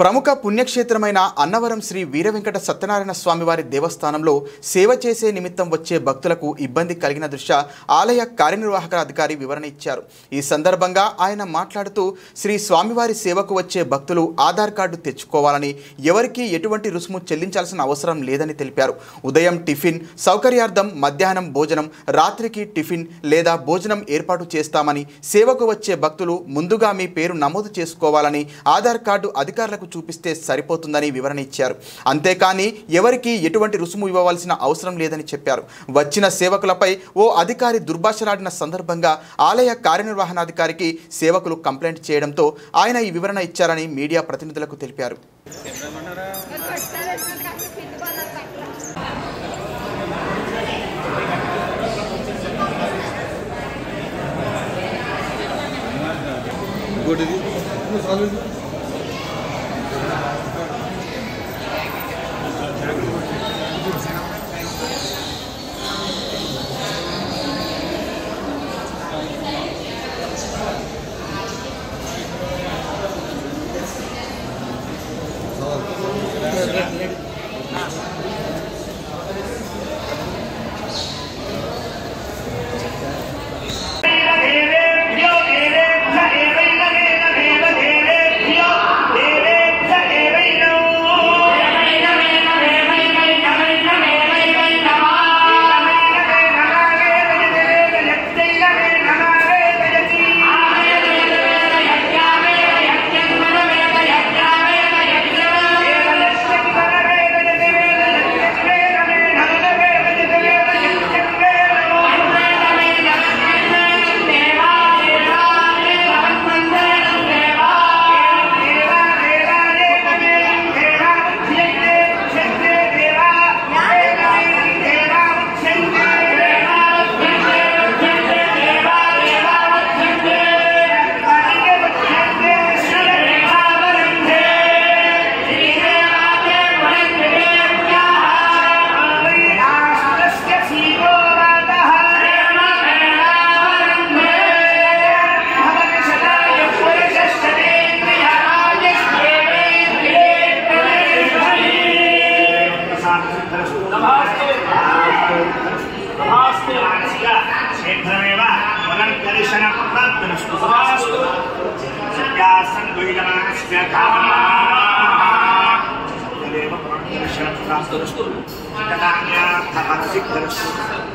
ప్రముఖ పుణ్యక్షేత్రమైన అన్నవరం శ్రీ వీరవెంకట సత్యనారాయణ స్వామివారి దేవస్థానంలో సేవ చేసే నిమిత్తం వచ్చే భక్తులకు ఇబ్బంది కలిగిన దృష్ట్యా ఆలయ కార్యనిర్వాహక అధికారి వివరణ ఇచ్చారు. ఈ సందర్భంగా ఆయన మాట్లాడుతూ శ్రీ స్వామివారి సేవకు వచ్చే భక్తులు ఆధార్ కార్డు తెచ్చుకోవాలని, ఎవరికీ ఎటువంటి రుసుము చెల్లించాల్సిన అవసరం లేదని తెలిపారు. ఉదయం టిఫిన్ సౌకర్యార్థం మధ్యాహ్నం భోజనం, రాత్రికి టిఫిన్ లేదా భోజనం ఏర్పాటు చేస్తామని, సేవకు వచ్చే భక్తులు ముందుగా మీ పేరు నమోదు చేసుకోవాలని, ఆధార్ కార్డు అధికారులకు చూపిస్తే సరిపోతుందని వివరణ ఇచ్చారు. అంతేకాని ఎవరికి ఎటువంటి రుసుము ఇవ్వవలసిన అవసరం లేదని చెప్పారు. వచ్చిన సేవకులపై ఓ అధికారి దుర్భాషలాడిన సందర్భంగా ఆలయ కార్యనిర్వహణాధికారికి సేవకులు కంప్లైంట్ చేయడంతో ఆయన ఈ వివరణ ఇచ్చారని మీడియా ప్రతినిధులకు తెలిపారు.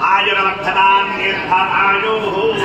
आयुर्वर्धतां निर्भरायुः